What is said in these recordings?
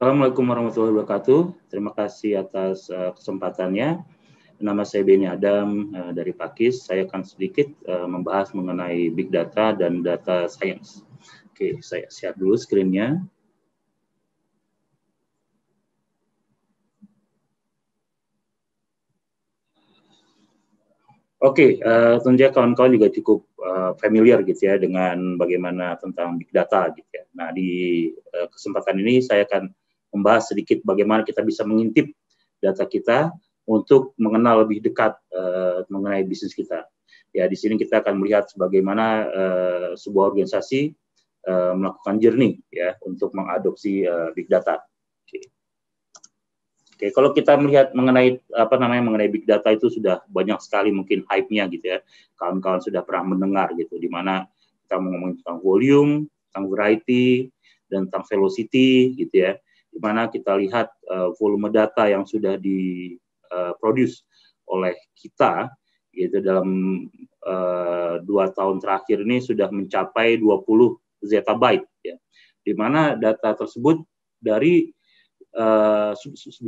Assalamualaikum warahmatullahi wabarakatuh. Terima kasih atas kesempatannya. Nama saya Beni Adam dari Pakis. Saya akan sedikit membahas mengenai Big Data dan Data Science. Oke, saya share dulu screen-nya. Oke, tentunya kawan-kawan juga cukup familiar gitu ya dengan bagaimana tentang big data gitu ya. Nah, di kesempatan ini saya akan membahas sedikit bagaimana kita bisa mengintip data kita untuk mengenal lebih dekat mengenai bisnis kita. Ya, di sini kita akan melihat bagaimana sebuah organisasi melakukan journey ya untuk mengadopsi big data. Oke, kalau kita melihat mengenai big data itu sudah banyak sekali mungkin hype-nya gitu ya. Kawan-kawan sudah pernah mendengar gitu, di mana kita ngomongin tentang volume, tentang variety, dan tentang velocity gitu ya. Di mana kita lihat volume data yang sudah diproduce oleh kita gitu dalam 2 tahun terakhir ini sudah mencapai 20 zettabyte ya. Di mana data tersebut dari 40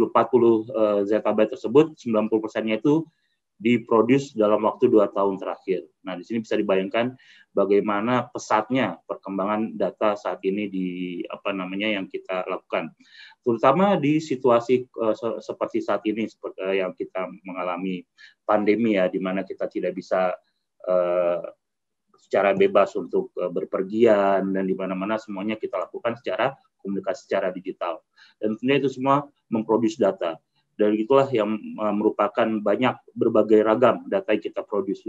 zettabyte tersebut 90%-nya itu diproduce dalam waktu 2 tahun terakhir. Nah, di sini bisa dibayangkan bagaimana pesatnya perkembangan data saat ini yang kita lakukan. Terutama di situasi seperti saat ini seperti yang kita mengalami pandemi ya, di mana kita tidak bisa secara bebas untuk berpergian dan di mana-mana semuanya kita lakukan secara komunikasi secara digital. Dan tentunya itu semua memproduksi data. Dan itulah yang merupakan banyak berbagai ragam data yang kita produce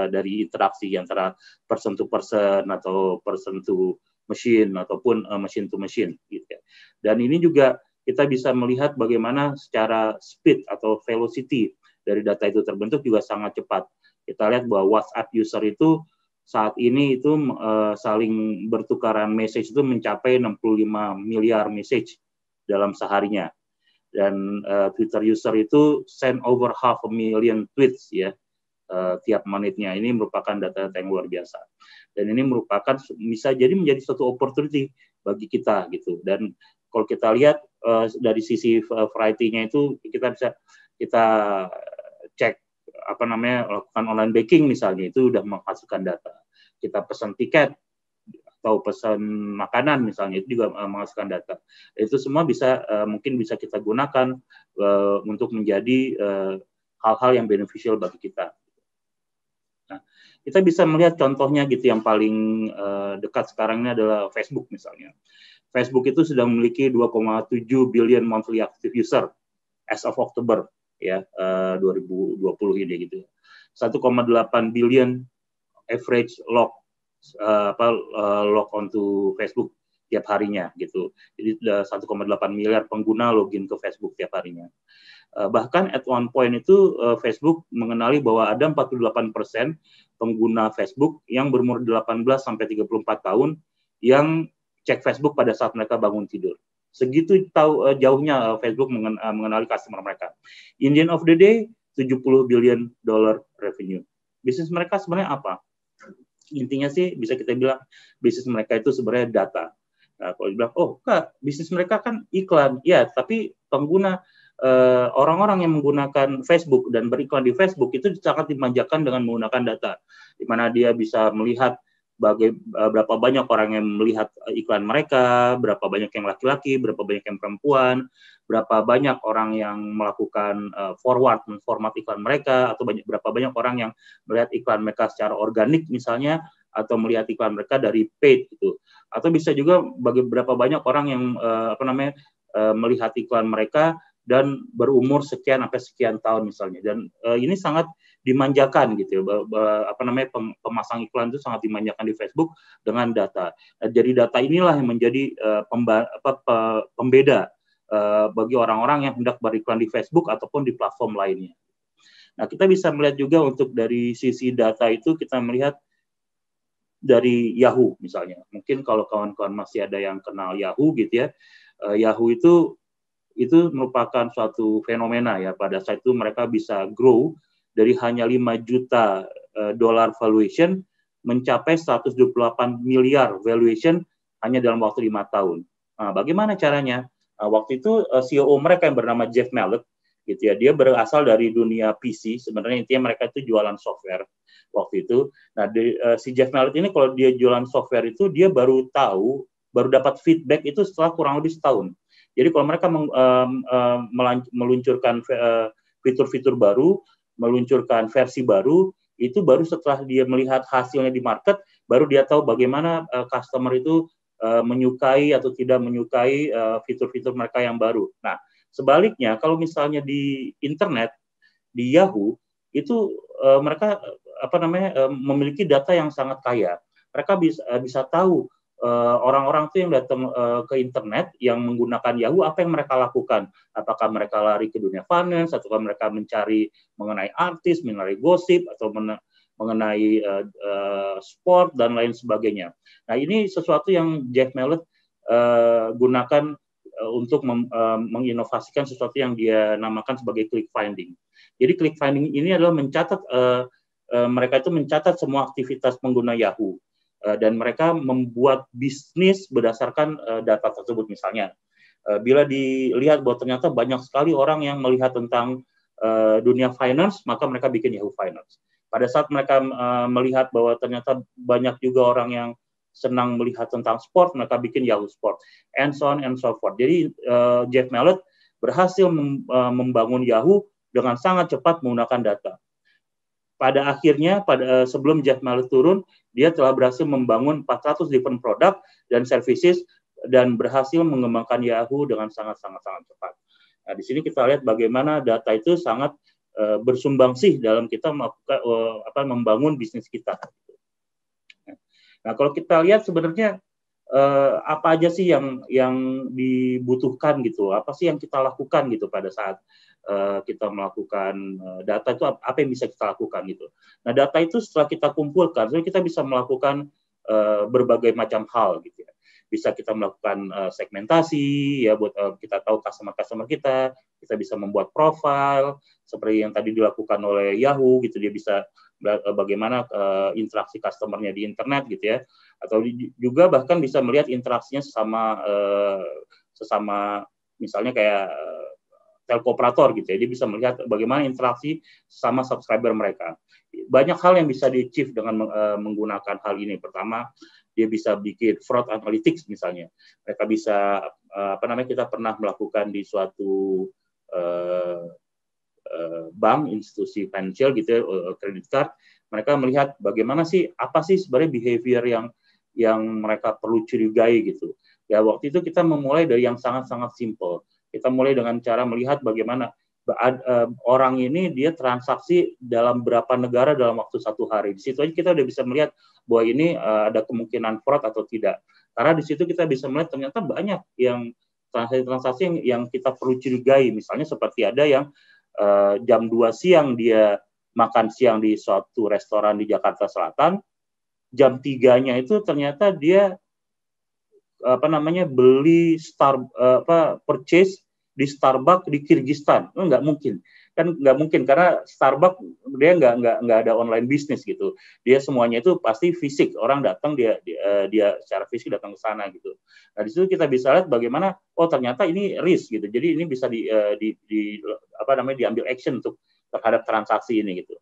dari interaksi antara person to person atau person to machine ataupun machine to machine gitu ya. Dan ini juga kita bisa melihat bagaimana secara speed atau velocity dari data itu terbentuk juga sangat cepat. Kita lihat bahwa WhatsApp user itu saat ini itu saling bertukaran message itu mencapai 65 miliar message dalam seharinya. Dan Twitter user itu send over 500,000 tweets ya tiap menitnya. Ini merupakan data yang luar biasa. Dan ini merupakan bisa jadi menjadi suatu opportunity bagi kita gitu. Dan kalau kita lihat dari sisi variety-nya itu kita bisa cek lakukan online banking misalnya, itu udah menghasilkan data. Kita pesan tiket atau pesan makanan misalnya, itu juga menghasilkan data. Itu semua mungkin bisa kita gunakan untuk menjadi hal-hal yang beneficial bagi kita. Nah, kita bisa melihat contohnya gitu yang paling dekat sekarang ini adalah Facebook misalnya. Facebook itu sudah memiliki 2,7 billion monthly active user as of Oktober ya 2020 ini gitu. 1,8 billion average log onto Facebook tiap harinya gitu. Jadi 1,8 miliar pengguna login ke Facebook tiap harinya. Bahkan at one point itu Facebook mengenali bahwa ada 48% pengguna Facebook yang berumur 18 sampai 34 tahun yang cek Facebook pada saat mereka bangun tidur. Segitu jauhnya Facebook mengenali customer mereka. In the end of the day, 70 billion dollar revenue. Bisnis mereka sebenarnya apa? Intinya sih bisa kita bilang bisnis mereka itu sebenarnya data. Nah, kalau dibilang, oh Kak, bisnis mereka kan iklan. Ya, tapi pengguna orang-orang yang menggunakan Facebook dan beriklan di Facebook itu sangat dimanjakan dengan menggunakan data, di mana dia bisa melihat berapa banyak orang yang melihat iklan mereka, berapa banyak yang laki-laki, berapa banyak yang perempuan, berapa banyak orang yang melakukan format iklan mereka, atau berapa banyak orang yang melihat iklan mereka secara organik misalnya, atau melihat iklan mereka dari paid gitu, atau bisa juga berapa banyak orang yang melihat iklan mereka dan berumur sekian sampai sekian tahun misalnya. Dan ini sangat dimanjakan gitu ya, pemasang iklan itu sangat dimanjakan di Facebook dengan data. Jadi data inilah yang menjadi pembeda bagi orang-orang yang hendak beriklan di Facebook ataupun di platform lainnya. Nah, kita bisa melihat juga untuk dari sisi data itu, kita melihat dari Yahoo misalnya. Mungkin kalau kawan-kawan masih ada yang kenal Yahoo gitu ya, Yahoo itu merupakan suatu fenomena ya. Pada saat itu mereka bisa grow dari hanya 5 juta dolar valuation mencapai 128 miliar valuation hanya dalam waktu 5 tahun. Nah, bagaimana caranya? Waktu itu CEO mereka yang bernama Jeff Mallet, gitu ya, dia berasal dari dunia PC. Sebenarnya intinya mereka itu jualan software waktu itu. Nah, si Jeff Mallet ini kalau dia jualan software itu dia baru dapat feedback itu setelah kurang lebih setahun. Jadi kalau mereka meluncurkan fitur-fitur baru, meluncurkan versi baru, itu baru setelah dia melihat hasilnya di market, baru dia tahu bagaimana customer itu menyukai atau tidak menyukai fitur-fitur mereka yang baru. Nah, sebaliknya kalau misalnya di internet, di Yahoo itu mereka memiliki data yang sangat kaya. Mereka bisa tahu orang-orang itu yang datang ke internet yang menggunakan Yahoo apa yang mereka lakukan. Apakah mereka lari ke dunia finance, atau mereka mencari mengenai artis, mengenai gosip, atau mengenai sport dan lain sebagainya. Nah, ini sesuatu yang Jeff Mallet gunakan untuk menginovasikan sesuatu yang dia namakan sebagai click finding. Jadi click finding ini adalah mencatat mereka itu mencatat semua aktivitas pengguna Yahoo dan mereka membuat bisnis berdasarkan data tersebut. Misalnya, bila dilihat bahwa ternyata banyak sekali orang yang melihat tentang dunia finance, maka mereka bikin Yahoo Finance. Pada saat mereka melihat bahwa ternyata banyak juga orang yang senang melihat tentang sport, mereka bikin Yahoo Sport, and so on and so forth. Jadi Jeff Mallet berhasil membangun Yahoo dengan sangat cepat menggunakan data. Pada akhirnya, sebelum Jeff Mallet turun, dia telah berhasil membangun 400 different product dan services dan berhasil mengembangkan Yahoo dengan sangat-sangat cepat. Nah, di sini kita lihat bagaimana data itu sangat bersumbangsih dalam kita membangun bisnis kita. Nah, kalau kita lihat sebenarnya apa aja sih yang dibutuhkan gitu, apa sih yang kita lakukan gitu pada saat kita melakukan data itu, apa yang bisa kita lakukan gitu. Nah, data itu setelah kita kumpulkan, kita bisa melakukan berbagai macam hal gitu ya. Bisa kita melakukan segmentasi ya buat kita tahu customer kita bisa membuat profile seperti yang tadi dilakukan oleh Yahoo gitu, dia bisa bagaimana interaksi customer-nya di internet gitu ya, atau juga bahkan bisa melihat interaksinya sesama misalnya kayak telco operator gitu ya, dia bisa melihat bagaimana interaksi sama subscriber mereka. Banyak hal yang bisa di-achieve dengan menggunakan hal ini. Pertama, dia bisa bikin fraud analytics misalnya. Mereka bisa kita pernah melakukan di suatu bank, institusi financial gitu, kredit card. Mereka melihat bagaimana sih, apa sih sebenarnya behavior yang mereka perlu curigai gitu. Ya, waktu itu kita memulai dari yang sangat-sangat simple. Kita mulai dengan cara melihat bagaimana orang ini dia transaksi dalam berapa negara dalam waktu 1 hari. Di situ aja kita udah bisa melihat bahwa ini ada kemungkinan fraud atau tidak. Karena di situ kita bisa melihat ternyata banyak yang transaksi yang kita perlu curigai. Misalnya seperti ada yang jam 2 siang dia makan siang di suatu restoran di Jakarta Selatan, jam 3-nya itu ternyata dia beli purchase di Starbucks di Kyrgyzstan. Nggak mungkin, kan nggak mungkin karena Starbucks dia nggak ada online bisnis gitu. Dia semuanya itu pasti fisik, orang datang dia secara fisik datang ke sana gitu. Nah, di situ kita bisa lihat bagaimana ternyata ini risk gitu. Jadi ini bisa diambil action untuk terhadap transaksi ini gitu.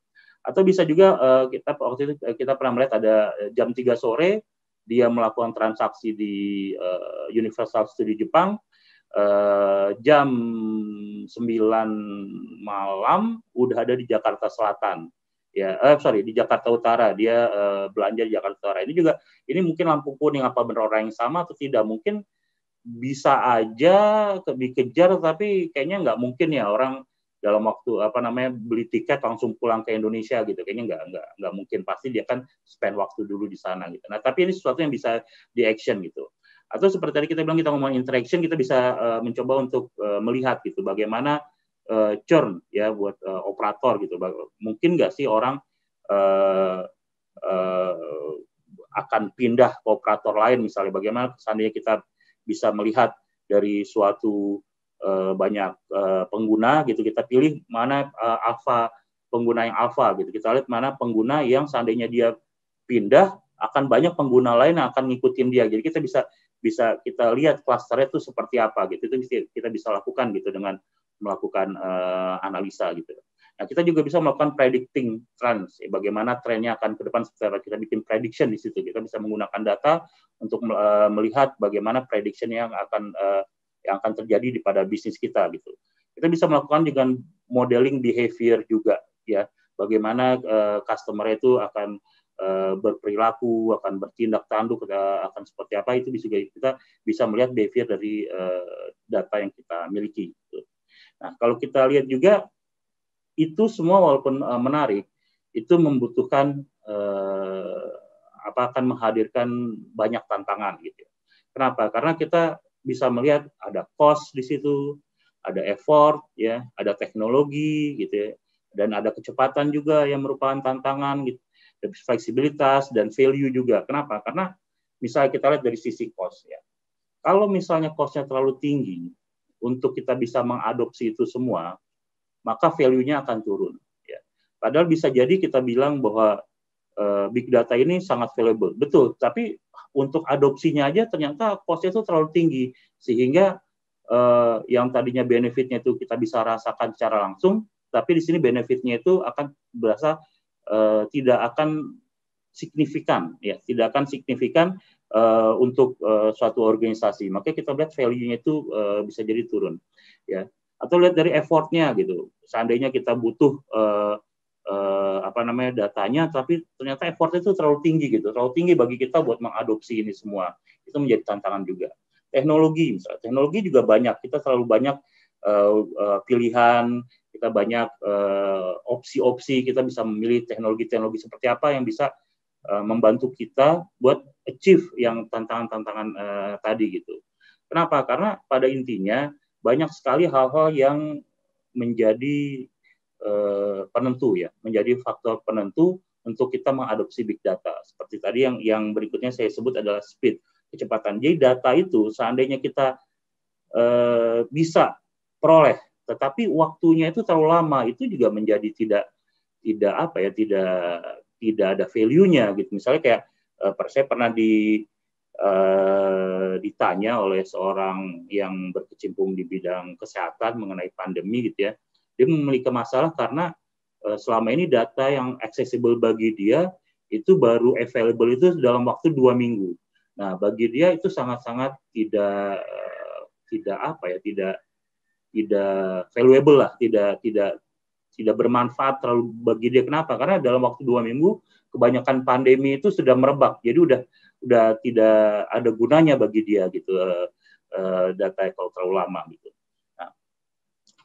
Atau bisa juga waktu itu kita pernah melihat ada jam 3 sore dia melakukan transaksi di Universal Studio Jepang. Jam 9 malam udah ada di Jakarta Selatan ya, di Jakarta Utara, dia belanja di Jakarta Utara. Ini mungkin lampu kuning, apa benar orang yang sama atau tidak, mungkin bisa aja dikejar, tapi kayaknya nggak mungkin ya orang dalam waktu beli tiket langsung pulang ke Indonesia gitu, kayaknya nggak mungkin, pasti dia kan spend waktu dulu di sana gitu. Nah, tapi ini sesuatu yang bisa di action gitu. Atau seperti tadi kita bilang, kita ngomong interaction, kita bisa mencoba untuk melihat gitu bagaimana churn ya buat operator gitu. Mungkin nggak sih orang akan pindah ke operator lain misalnya. Bagaimana seandainya kita bisa melihat dari suatu banyak pengguna gitu, kita pilih mana pengguna yang alpha gitu. Kita lihat mana pengguna yang seandainya dia pindah akan banyak pengguna lain yang akan ngikutin dia. Jadi kita bisa bisa kita lihat klasternya itu seperti apa gitu. Itu kita bisa lakukan gitu dengan melakukan analisa gitu. Nah, kita juga bisa melakukan predicting trends, bagaimana trennya akan ke depan setelah kita bikin prediction di situ. Kita bisa menggunakan data untuk melihat bagaimana prediction yang akan terjadi pada bisnis kita gitu. Kita bisa melakukan dengan modeling behavior juga ya, bagaimana customer itu akan berperilaku, akan bertindak tanduk, akan seperti apa, itu kita bisa melihat behavior dari data yang kita miliki gitu. Nah, kalau kita lihat juga itu semua walaupun menarik, itu membutuhkan akan menghadirkan banyak tantangan gitu. Kenapa? Karena kita bisa melihat ada cost di situ, ada effort, ya, ada teknologi gitu ya, dan ada kecepatan juga yang merupakan tantangan gitu, fleksibilitas dan value juga. Kenapa? Karena misalnya kita lihat dari sisi cost ya. Kalau misalnya cost-nya terlalu tinggi untuk kita bisa mengadopsi itu semua, maka value-nya akan turun. Ya. Padahal bisa jadi kita bilang bahwa big data ini sangat valuable, betul. Tapi untuk adopsinya aja ternyata cost-nya itu terlalu tinggi, sehingga yang tadinya benefit-nya itu kita bisa rasakan secara langsung, tapi di sini benefit-nya itu akan berasa tidak akan signifikan, ya, tidak akan signifikan untuk suatu organisasi. Makanya kita lihat value-nya itu bisa jadi turun, ya. Atau lihat dari effort-nya gitu. Seandainya kita butuh datanya, tapi ternyata effort-nya itu terlalu tinggi gitu, terlalu tinggi bagi kita buat mengadopsi ini semua. Itu menjadi tantangan juga. Teknologi, misalnya, teknologi juga banyak. Kita terlalu banyak pilihan, kita banyak opsi-opsi. Kita bisa memilih teknologi-teknologi seperti apa yang bisa membantu kita buat achieve yang tantangan-tantangan tadi gitu. Kenapa? Karena pada intinya banyak sekali hal-hal yang menjadi penentu ya, menjadi faktor penentu untuk kita mengadopsi big data. Seperti tadi yang berikutnya saya sebut adalah speed, kecepatan. Jadi data itu seandainya kita bisa peroleh, tetapi waktunya itu terlalu lama, itu juga menjadi tidak ada value-nya gitu. Misalnya kayak saya pernah ditanya oleh seorang yang berkecimpung di bidang kesehatan mengenai pandemi gitu ya. Dia memiliki masalah karena selama ini data yang accessible bagi dia itu baru available itu dalam waktu 2 minggu. Nah, bagi dia itu sangat-sangat tidak valuable lah, tidak bermanfaat terlalu bagi dia. Kenapa? Karena dalam waktu 2 minggu kebanyakan pandemi itu sudah merebak, jadi udah tidak ada gunanya bagi dia gitu data kalau terlalu lama gitu. Nah,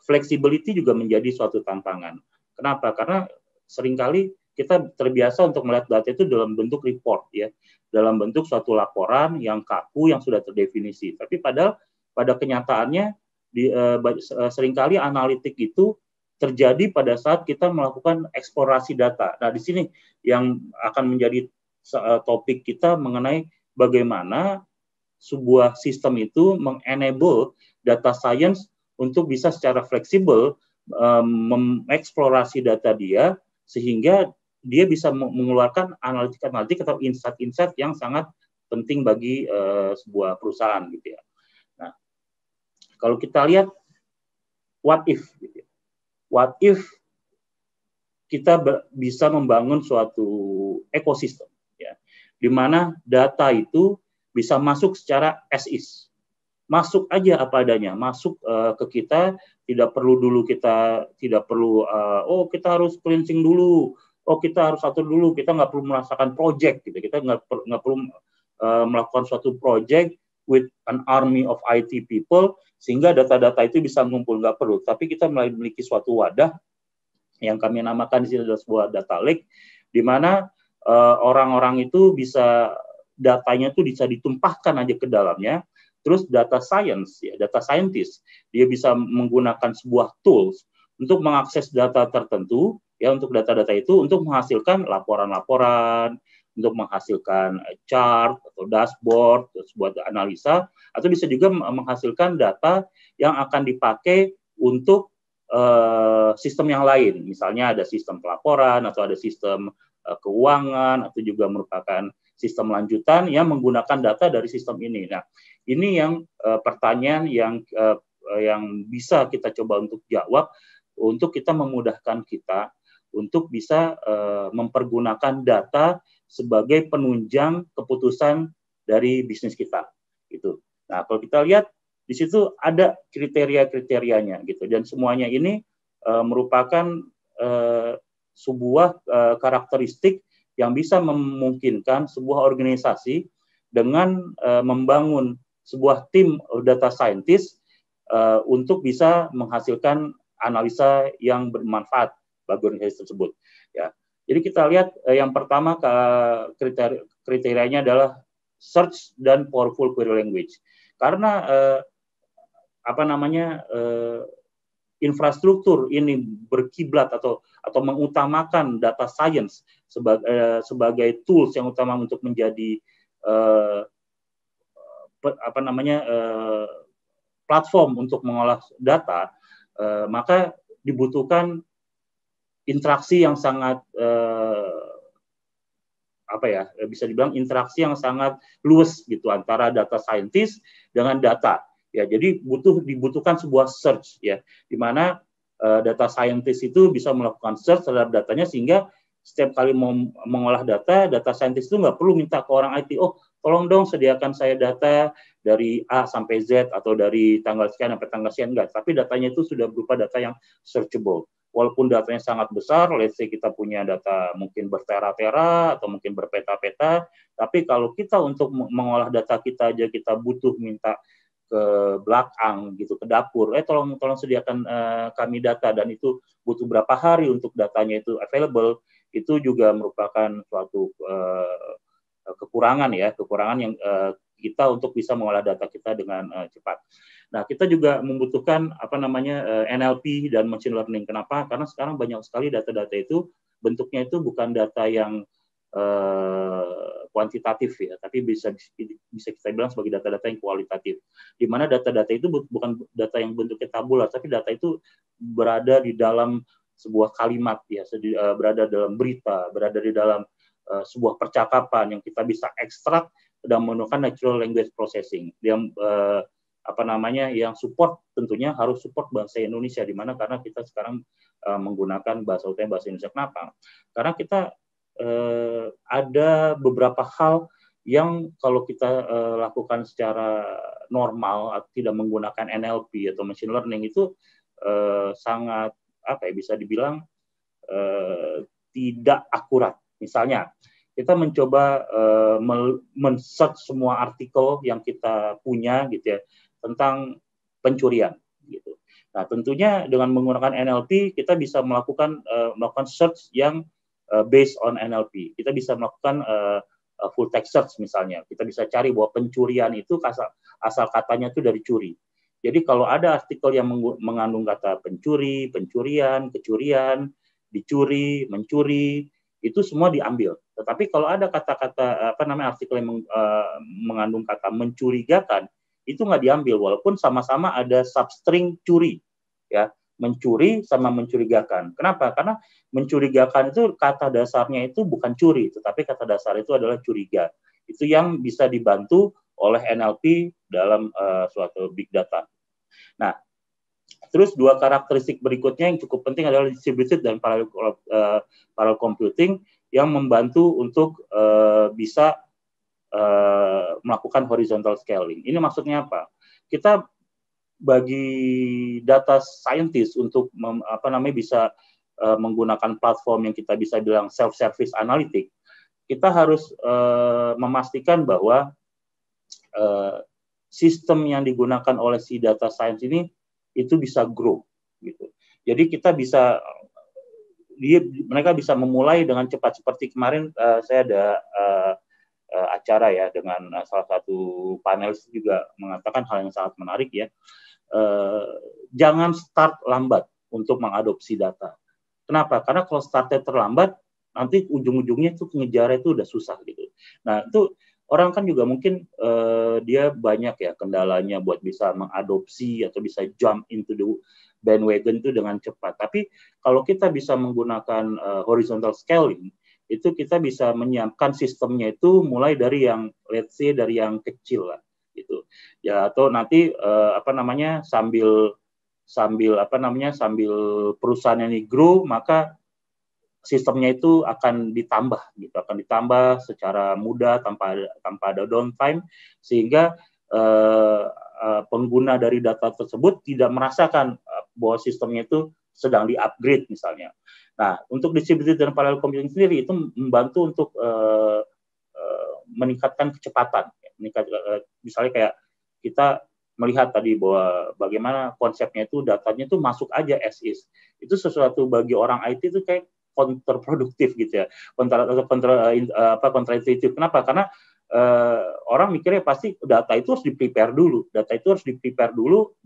flexibility juga menjadi suatu tantangan. Kenapa? Karena seringkali kita terbiasa untuk melihat data itu dalam bentuk report ya, dalam bentuk suatu laporan yang kaku yang sudah terdefinisi. Tapi padahal pada kenyataannya seringkali analitik itu terjadi pada saat kita melakukan eksplorasi data. Nah, di sini yang akan menjadi topik kita mengenai bagaimana sebuah sistem itu mengenable data science untuk bisa secara fleksibel mengeksplorasi data dia sehingga dia bisa mengeluarkan analitik atau insight-insight yang sangat penting bagi sebuah perusahaan gitu ya. Nah, kalau kita lihat what if gitu ya. What if kita bisa membangun suatu ekosistem ya, di mana data itu bisa masuk secara as is. Masuk aja apa adanya, masuk ke kita, tidak perlu kita kita harus cleansing dulu, kita harus atur dulu, kita nggak perlu merasakan project gitu, kita nggak perlu melakukan suatu project with an army of IT people sehingga data-data itu bisa mengumpul, nggak perlu, tapi kita memiliki suatu wadah yang kami namakan di sini adalah sebuah data lake, di mana orang-orang itu bisa datanya itu bisa ditumpahkan aja ke dalamnya. Terus data science, ya, data scientist, dia bisa menggunakan sebuah tools untuk mengakses data tertentu, ya, untuk data-data itu untuk menghasilkan laporan-laporan, untuk menghasilkan chart atau dashboard, sebuah analisa, atau bisa juga menghasilkan data yang akan dipakai untuk sistem yang lain. Misalnya ada sistem pelaporan atau ada sistem keuangan atau juga merupakan sistem lanjutan yang menggunakan data dari sistem ini. Nah, ini yang pertanyaan yang bisa kita coba untuk jawab untuk kita memudahkan kita untuk bisa mempergunakan data sebagai penunjang keputusan dari bisnis kita. Gitu. Nah, kalau kita lihat di situ ada kriteria-kriterianya gitu, dan semuanya ini merupakan sebuah karakteristik yang bisa memungkinkan sebuah organisasi dengan membangun sebuah tim data scientist untuk bisa menghasilkan analisa yang bermanfaat bagi organisasi tersebut. Ya, jadi kita lihat yang pertama kriterianya adalah search dan powerful query language. Karena infrastruktur ini berkiblat atau mengutamakan data science sebagai tools yang utama untuk menjadi platform untuk mengolah data, maka dibutuhkan interaksi yang sangat bisa dibilang interaksi yang sangat luas gitu antara data scientist dengan data. Ya, jadi dibutuhkan sebuah search ya, di mana data scientist itu bisa melakukan search terhadap datanya sehingga setiap kali mau mengolah data scientist itu nggak perlu minta ke orang IT, oh tolong dong sediakan saya data dari A sampai Z atau dari tanggal sekian sampai tanggal sekian, enggak, tapi datanya itu sudah berupa data yang searchable. Walaupun datanya sangat besar, let's say kita punya data mungkin bertera-tera atau mungkin berpeta-peta, tapi kalau kita untuk mengolah data kita aja kita butuh minta ke belakang gitu, ke dapur, tolong sediakan kami data, dan itu butuh berapa hari untuk datanya itu available, itu juga merupakan suatu kekurangan yang kita untuk bisa mengolah data kita dengan cepat. Nah, kita juga membutuhkan NLP dan machine learning. Kenapa? Karena sekarang banyak sekali data-data itu bentuknya itu bukan data yang kuantitatif ya, tapi bisa kita bilang sebagai data-data yang kualitatif. Di mana data-data itu bukan data yang bentuknya tabular, tapi data itu berada di dalam sebuah kalimat ya, berada dalam berita, berada di dalam sebuah percakapan yang kita bisa ekstrak dan menggunakan natural language processing yang yang support tentunya harus support bahasa Indonesia, di mana karena kita sekarang menggunakan bahasa utama bahasa Indonesia. Kenapa? Karena kita ada beberapa hal yang kalau kita lakukan secara normal atau tidak menggunakan NLP atau machine learning itu sangat bisa dibilang tidak akurat. Misalnya kita mencoba men-search semua artikel yang kita punya gitu ya tentang pencurian gitu. Nah, tentunya dengan menggunakan NLP kita bisa melakukan search yang based on NLP. Kita bisa melakukan full text search misalnya. Kita bisa cari bahwa pencurian itu asal katanya itu dari curi. Jadi kalau ada artikel yang mengandung kata pencuri, pencurian, kecurian, dicuri, mencuri, itu semua diambil. Tetapi kalau ada kata-kata artikel yang mengandung kata mencurigakan, itu nggak diambil walaupun sama-sama ada substring curi, ya. Mencuri sama mencurigakan. Kenapa? Karena mencurigakan itu kata dasarnya itu bukan curi, tetapi kata dasar itu adalah curiga. Itu yang bisa dibantu oleh NLP dalam suatu big data. Nah, terus dua karakteristik berikutnya yang cukup penting adalah distributed dan parallel computing yang membantu untuk bisa melakukan horizontal scaling. Ini maksudnya apa? Kita bagi data scientist untuk bisa menggunakan platform yang kita bisa bilang self-service analytic, kita harus memastikan bahwa sistem yang digunakan oleh si data science ini itu bisa grow gitu. Jadi kita bisa mereka bisa memulai dengan cepat. Seperti kemarin saya ada acara ya dengan salah satu panelis juga mengatakan hal yang sangat menarik ya. Jangan start lambat untuk mengadopsi data. Kenapa? Karena kalau startnya terlambat, nanti ujung-ujungnya itu ngejar itu udah susah gitu. Nah, itu orang kan juga mungkin dia banyak ya kendalanya buat bisa mengadopsi atau bisa jump into the bandwagon itu dengan cepat. Tapi kalau kita bisa menggunakan horizontal scaling, itu kita bisa menyiapkan sistemnya itu mulai dari yang let's say dari yang kecil lah gitu ya, atau nanti sambil perusahaan ini grow, maka sistemnya itu akan ditambah secara mudah tanpa ada downtime, sehingga pengguna dari data tersebut tidak merasakan bahwa sistemnya itu sedang di-upgrade misalnya. Nah, untuk distributed dan parallel computing sendiri itu membantu untuk meningkatkan kecepatan. Misalnya kayak kita melihat tadi bahwa bagaimana konsepnya itu datanya itu masuk aja as is. Itu sesuatu bagi orang IT itu kayak kontraproduktif gitu ya, kontraintuitif. Kenapa? Karena orang mikirnya pasti data itu harus di-prepare dulu,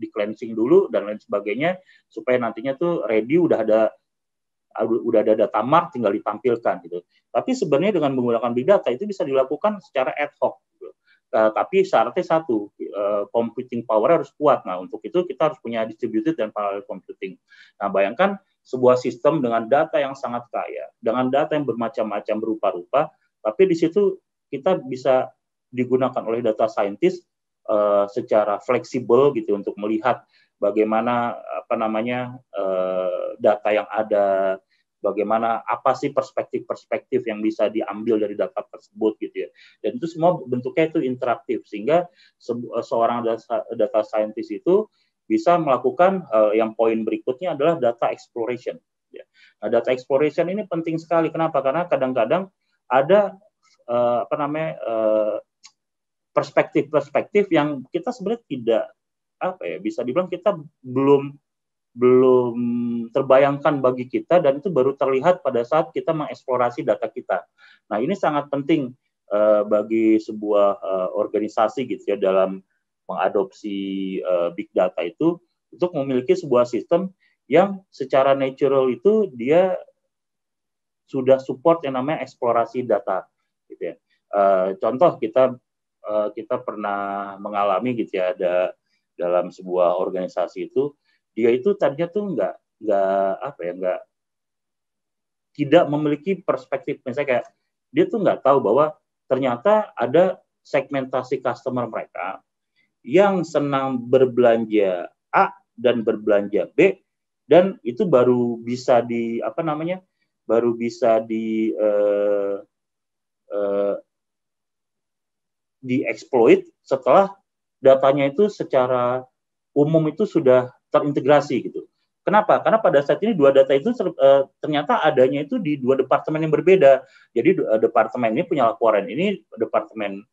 di-cleansing dulu dan lain sebagainya, supaya nantinya tuh ready, udah ada data mark, tinggal ditampilkan gitu. Tapi sebenarnya dengan menggunakan big data itu bisa dilakukan secara ad hoc gitu. Tapi syaratnya satu, computing power harus kuat. Nah, untuk itu kita harus punya distributed dan parallel computing. Nah, bayangkan sebuah sistem dengan data yang sangat kaya, dengan data yang bermacam-macam berupa-rupa, tapi di situ kita bisa digunakan oleh data scientist secara fleksibel gitu untuk melihat bagaimana data yang ada, bagaimana apa sih perspektif yang bisa diambil dari data tersebut gitu ya. Dan itu semua bentuknya itu interaktif, sehingga seorang data scientist itu bisa melakukan yang poin berikutnya adalah data exploration. Ya. Nah, data exploration ini penting sekali. Kenapa? Karena kadang-kadang ada perspektif-perspektif yang kita sebenarnya tidak bisa dibilang kita belum terbayangkan bagi kita, dan itu baru terlihat pada saat kita mengeksplorasi data kita. Nah, ini sangat penting bagi sebuah organisasi gitu ya, dalam mengadopsi big data itu, untuk memiliki sebuah sistem yang secara natural itu dia sudah support yang namanya eksplorasi data gitu ya. Contoh kita pernah mengalami gitu ya, ada dalam sebuah organisasi itu, dia itu tadinya tuh tidak memiliki perspektif. Misalnya kayak dia tuh nggak tahu bahwa ternyata ada segmentasi customer mereka yang senang berbelanja A dan berbelanja B, dan itu baru bisa dieksploit setelah datanya itu secara umum itu sudah terintegrasi gitu. Kenapa? Karena pada saat ini dua data itu ternyata adanya itu di dua departemen yang berbeda. Jadi departemen ini punya laporan ini, departemen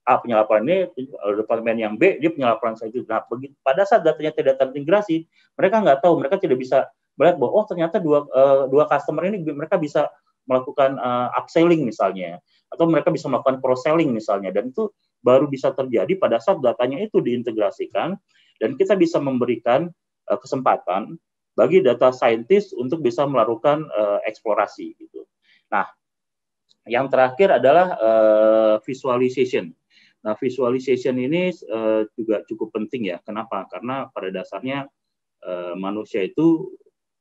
A punya laporan ini, departemen yang B dia punya laporan itu. Nah, pada saat datanya tidak terintegrasi, mereka nggak tahu, mereka tidak bisa melihat bahwa ternyata dua customer ini mereka bisa melakukan upselling misalnya, atau mereka bisa melakukan cross selling misalnya, dan itu baru bisa terjadi pada saat datanya itu diintegrasikan, dan kita bisa memberikan kesempatan bagi data scientist untuk bisa melakukan eksplorasi gitu. Nah, yang terakhir adalah visualization. Nah, visualization ini juga cukup penting ya. Kenapa? Karena pada dasarnya manusia itu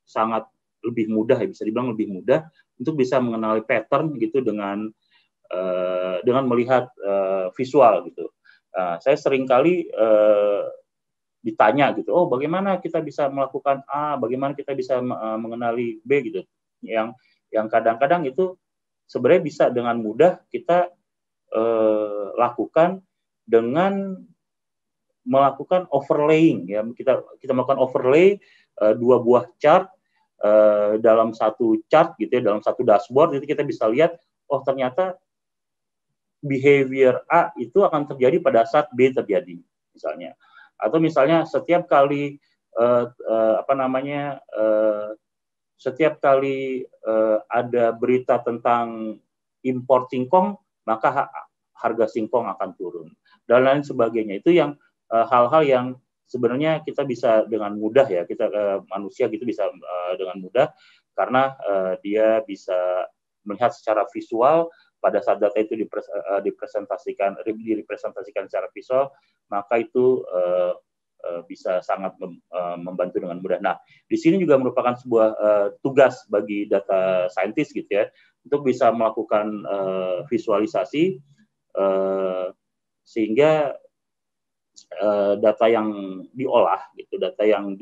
sangat lebih mudah, ya bisa dibilang lebih mudah untuk bisa mengenali pattern gitu dengan melihat visual gitu. Saya seringkali ditanya gitu, oh bagaimana kita bisa melakukan A, bagaimana kita bisa mengenali B gitu. Yang kadang-kadang itu sebenarnya bisa dengan mudah kita lakukan dengan melakukan overlaying ya. Kita melakukan overlay dua buah chart dalam satu chart gitu ya, dalam satu dashboard, itu kita bisa lihat oh ternyata behavior A itu akan terjadi pada saat B terjadi misalnya. Atau misalnya setiap kali ada berita tentang impor singkong, maka harga singkong akan turun dan lain sebagainya. Itu yang hal-hal yang sebenarnya kita bisa dengan mudah ya, kita manusia gitu bisa dengan mudah, karena dia bisa melihat secara visual. Pada saat data itu direpresentasikan secara visual, maka itu bisa sangat membantu dengan mudah. Nah, di sini juga merupakan sebuah tugas bagi data scientist gitu ya, untuk bisa melakukan visualisasi sehingga data yang diolah gitu, data yang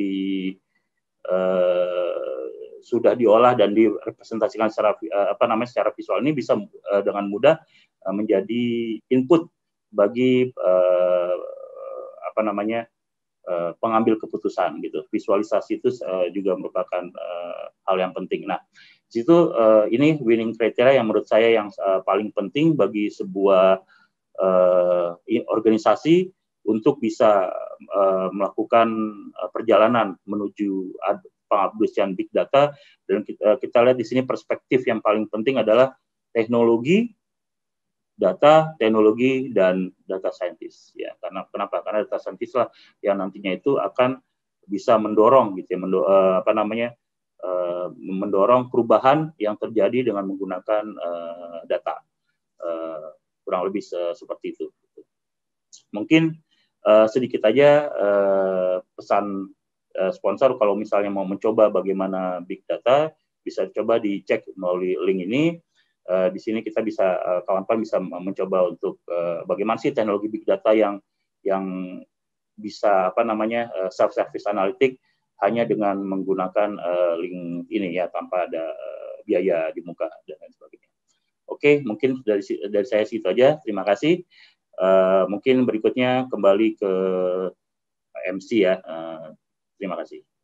sudah diolah dan direpresentasikan secara secara visual ini bisa dengan mudah menjadi input bagi pengambil keputusan gitu. Visualisasi itu juga merupakan hal yang penting. Nah, di situ ini winning criteria yang menurut saya yang paling penting bagi sebuah organisasi untuk bisa melakukan perjalanan menuju pengaplikasian big data. Dan kita lihat di sini perspektif yang paling penting adalah teknologi, data, teknologi, dan data scientist ya. Kenapa? Karena data scientist lah yang nantinya itu akan bisa mendorong gitu ya, mendorong perubahan yang terjadi dengan menggunakan data. Kurang lebih seperti itu. Mungkin sedikit aja pesan sponsor, kalau misalnya mau mencoba bagaimana big data, bisa coba dicek melalui link ini. Di sini kita bisa kawan-kawan bisa mencoba untuk bagaimana sih teknologi big data yang bisa self service analytic hanya dengan menggunakan link ini ya, tanpa ada biaya di muka dan lain sebagainya. Oke, mungkin dari saya segitu aja. Terima kasih. Mungkin berikutnya kembali ke MC ya. Terima kasih.